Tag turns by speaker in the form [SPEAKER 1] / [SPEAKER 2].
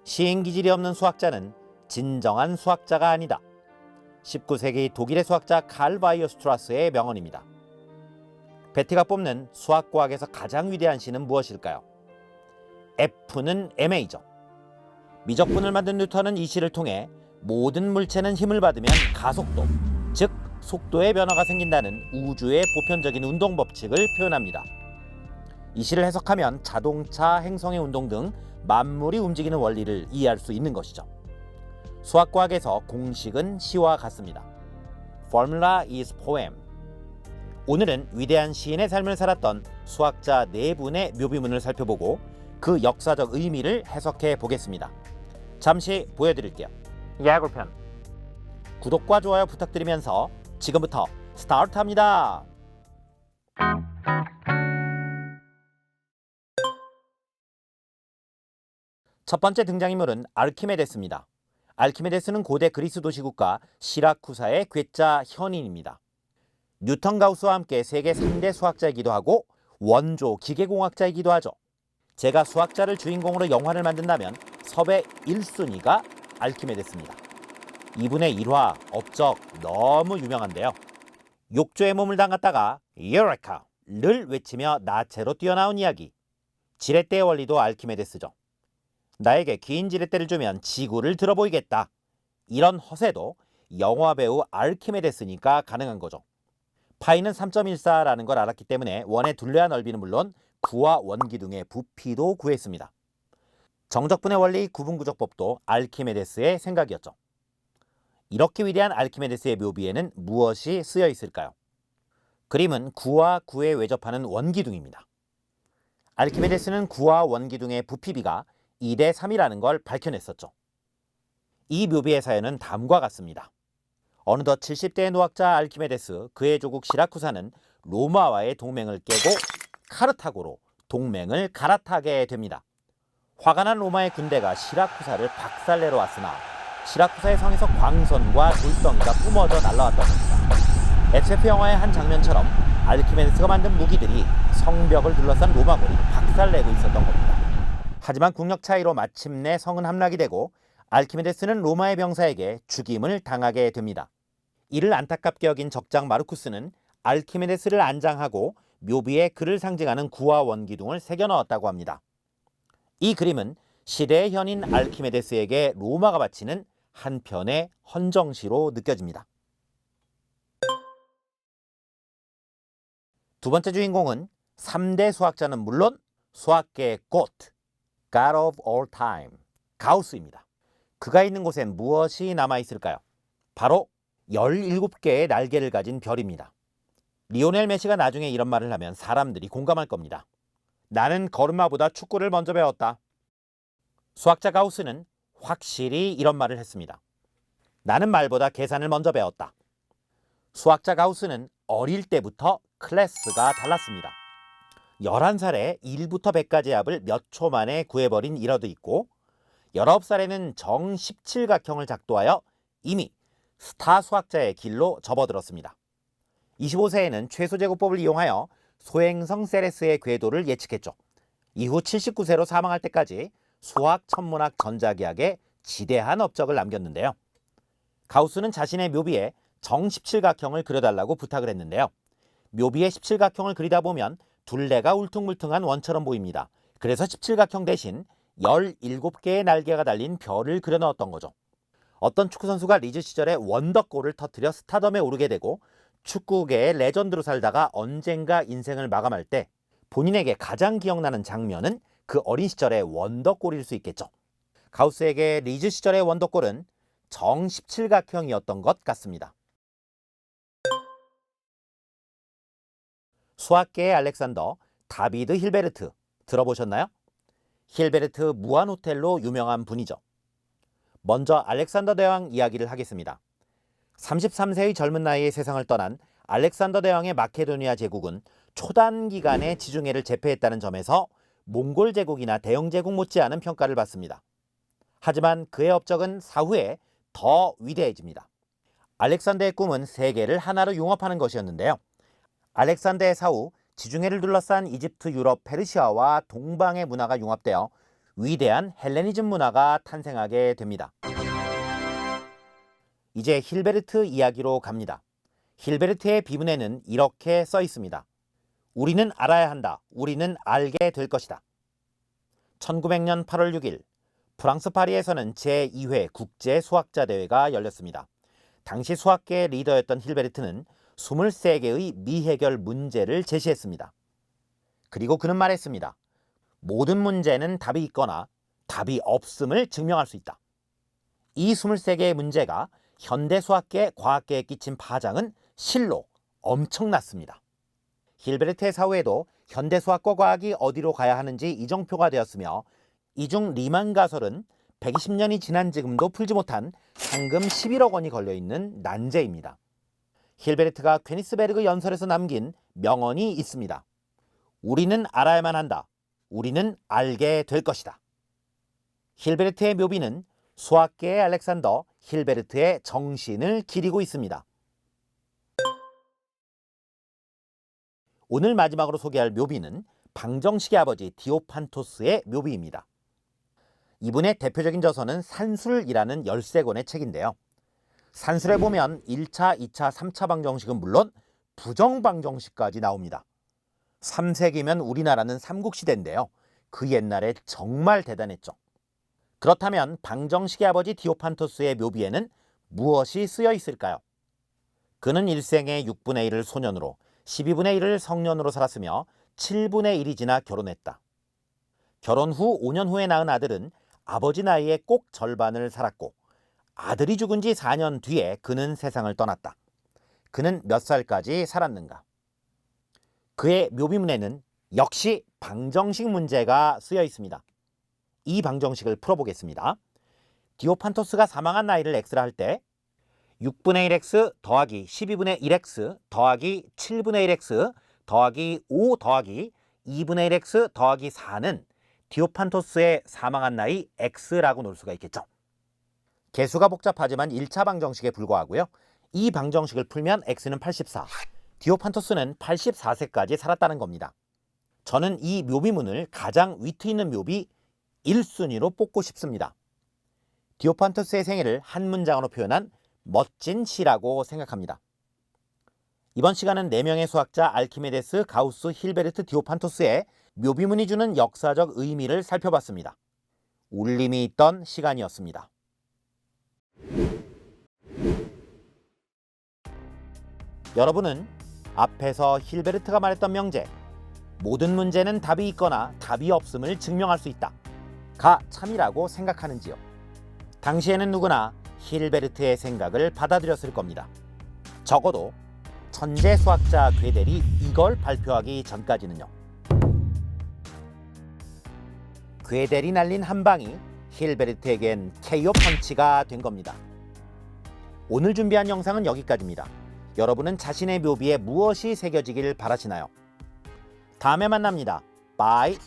[SPEAKER 1] 시인 기질이 없는 수학자는 진정한 수학자가 아니다. 19세기 독일의 수학자 칼 바이어스트라스의 명언입니다. 베티가 뽑는 수학과학에서 가장 위대한 시는 무엇일까요? F는 M이죠. 미적분을 만든 뉴턴은 이 시를 통해 모든 물체는 힘을 받으면 가속도, 즉 속도의 변화가 생긴다는 우주의 보편적인 운동 법칙을 표현합니다. 이 시를 해석하면 자동차, 행성의 운동 등 만물이 움직이는 원리를 이해할 수 있는 것이죠. 수학과학에서 공식은 시와 같습니다. Formula is poem. 오늘은 위대한 시인의 삶을 살았던 수학자 네 분의 묘비문을 살펴보고 그 역사적 의미를 해석해 보겠습니다. 잠시 보여드릴게요. 야구편. 구독과 좋아요 부탁드리면서 지금부터 스타트합니다. 첫 번째 등장인물은 아르키메데스입니다. 아르키메데스는 고대 그리스 도시국가 시라쿠사의 괴짜 현인입니다. 뉴턴, 가우스와 함께 세계 3대 수학자이기도 하고 원조 기계공학자이기도 하죠. 제가 수학자를 주인공으로 영화를 만든다면 섭외 1순위가 아르키메데스입니다. 이분의 일화, 업적 너무 유명한데요. 욕조에 몸을 담갔다가 유레카를 외치며 나체로 뛰어나온 이야기. 지렛대의 원리도 아르키메데스죠. 나에게 긴 지렛대를 주면 지구를 들어보이겠다. 이런 허세도 영화배우 아르키메데스니까 가능한 거죠. 파이는 3.14라는 걸 알았기 때문에 원의 둘레와 넓이는 물론 구와 원기둥의 부피도 구했습니다. 정적분의 원리 구분구적법도 아르키메데스의 생각이었죠. 이렇게 위대한 아르키메데스의 묘비에는 무엇이 쓰여 있을까요? 그림은 구와 구에 외접하는 원기둥입니다. 아르키메데스는 구와 원기둥의 부피비가 2대 3이라는 걸 밝혀냈었죠. 이 묘비의 사연은 다음과 같습니다. 어느덧 70대의 노학자 아르키메데스, 그의 조국 시라쿠사는 로마와의 동맹을 깨고 카르타고로 동맹을 갈아타게 됩니다. 화가 난 로마의 군대가 시라쿠사를 박살내러 왔으나 시라쿠사의 성에서 광선과 돌덩이가 뿜어져 날아왔던 겁니다. SF 영화의 한 장면처럼 아르키메데스가 만든 무기들이 성벽을 둘러싼 로마군이 박살내고 있었던 겁니다. 하지만 국력 차이로 마침내 성은 함락이 되고 아르키메데스는 로마의 병사에게 죽임을 당하게 됩니다. 이를 안타깝게 여긴 적장 마르쿠스는 아르키메데스를 안장하고 묘비에 그를 상징하는 구와 원기둥을 새겨 넣었다고 합니다. 이 그림은 시대의 현인 아르키메데스에게 로마가 바치는 한편의 헌정시로 느껴집니다. 두 번째 주인공은 3대 수학자는 물론 수학계의 꽃, God of all time, 가우스입니다. 그가 있는 곳엔 무엇이 남아있을까요? 바로 17개의 날개를 가진 별입니다. 리오넬 메시가 나중에 이런 말을 하면 사람들이 공감할 겁니다. 나는 걸음마보다 축구를 먼저 배웠다. 수학자 가우스는 확실히 이런 말을 했습니다. 나는 말보다 계산을 먼저 배웠다. 수학자 가우스는 어릴 때부터 클래스가 달랐습니다. 11살에 1부터 100까지의 합을 몇 초 만에 구해버린 일화도 있고 19살에는 정 17각형을 작도하여 이미 스타 수학자의 길로 접어들었습니다. 25세에는 최소제곱법을 이용하여 소행성 세레스의 궤도를 예측했죠. 이후 79세로 사망할 때까지 수학, 천문학, 전자기학에 지대한 업적을 남겼는데요. 가우스는 자신의 묘비에 정 17각형을 그려달라고 부탁을 했는데요. 묘비의 17각형을 그리다 보면 둘레가 울퉁불퉁한 원처럼 보입니다. 그래서 17각형 대신 17개의 날개가 달린 별을 그려 넣었던 거죠. 어떤 축구선수가 리즈 시절에 원더골을 터뜨려 스타덤에 오르게 되고 축구계의 레전드로 살다가 언젠가 인생을 마감할 때 본인에게 가장 기억나는 장면은 그 어린 시절의 원더골일 수 있겠죠. 가우스에게 리즈 시절의 원더골은 정 17각형이었던 것 같습니다. 수학계의 알렉산더, 다비드 힐베르트 들어보셨나요? 힐베르트 무한호텔로 유명한 분이죠. 먼저 알렉산더 대왕 이야기를 하겠습니다. 33세의 젊은 나이에 세상을 떠난 알렉산더 대왕의 마케도니아 제국은 초단 기간에 지중해를 제패했다는 점에서 몽골 제국이나 대영 제국 못지않은 평가를 받습니다. 하지만 그의 업적은 사후에 더 위대해집니다. 알렉산더의 꿈은 세계를 하나로 융합하는 것이었는데요. 알렉산더의 사후 지중해를 둘러싼 이집트, 유럽, 페르시아와 동방의 문화가 융합되어 위대한 헬레니즘 문화가 탄생하게 됩니다. 이제 힐베르트 이야기로 갑니다. 힐베르트의 비문에는 이렇게 써 있습니다. 우리는 알아야 한다. 우리는 알게 될 것이다. 1900년 8월 6일 프랑스 파리에서는 제2회 국제 수학자 대회가 열렸습니다. 당시 수학계의 리더였던 힐베르트는 23개의 미해결 문제를 제시했습니다. 그리고 그는 말했습니다. 모든 문제는 답이 있거나 답이 없음을 증명할 수 있다. 이 23개의 문제가 현대 수학계, 과학계에 끼친 파장은 실로 엄청났습니다. 힐베르트의 사후에도 현대 수학과 과학이 어디로 가야 하는지 이정표가 되었으며 이 중 리만 가설은 120년이 지난 지금도 풀지 못한 상금 11억 원이 걸려있는 난제입니다. 힐베르트가 퀘니스베르그 연설에서 남긴 명언이 있습니다. 우리는 알아야만 한다. 우리는 알게 될 것이다. 힐베르트의 묘비는 수학계의 알렉산더 힐베르트의 정신을 기리고 있습니다. 오늘 마지막으로 소개할 묘비는 방정식의 아버지 디오판토스의 묘비입니다. 이분의 대표적인 저서는 산술이라는 13권의 책인데요. 산술에 보면 1차, 2차, 3차 방정식은 물론 부정방정식까지 나옵니다. 3세기면 우리나라는 삼국시대인데요. 그 옛날에 정말 대단했죠. 그렇다면 방정식의 아버지 디오판토스의 묘비에는 무엇이 쓰여 있을까요? 그는 일생에 6분의 1을 소년으로 12분의 1을 성년으로 살았으며 7분의 1이 지나 결혼했다. 결혼 후 5년 후에 낳은 아들은 아버지 나이의 꼭 절반을 살았고 아들이 죽은 지 4년 뒤에 그는 세상을 떠났다. 그는 몇 살까지 살았는가? 그의 묘비문에는 역시 방정식 문제가 쓰여 있습니다. 이 방정식을 풀어보겠습니다. 디오판토스가 사망한 나이를 x라 할 때 6분의 1x 더하기 12분의 1x 더하기 7분의 1x 더하기 5 더하기 2분의 1x 더하기 4는 디오판토스의 사망한 나이 x라고 놓을 수가 있겠죠. 개수가 복잡하지만 1차 방정식에 불과하고요. 이 방정식을 풀면 x는 84, 디오판토스는 84세까지 살았다는 겁니다. 저는 이 묘비문을 가장 위트 있는 묘비 1순위로 뽑고 싶습니다. 디오판토스의 생애를 한 문장으로 표현한 멋진 시라고 생각합니다. 이번 시간은 4명의 수학자 알키메데스, 가우스, 힐베르트, 디오판토스의 묘비문이 주는 역사적 의미를 살펴봤습니다. 울림이 있던 시간이었습니다. 여러분은 앞에서 힐베르트가 말했던 명제, 모든 문제는 답이 있거나 답이 없음을 증명할 수 있다. 가 참이라고 생각하는지요? 당시에는 누구나 힐베르트의 생각을 받아들였을 겁니다. 적어도 천재 수학자 괴델이 이걸 발표하기 전까지는요. 괴델이 날린 한 방이 힐베르트에겐 KO 펀치가 된 겁니다. 오늘 준비한 영상은 여기까지입니다. 여러분은 자신의 묘비에 무엇이 새겨지길 바라시나요? 다음에 만납니다. 바이.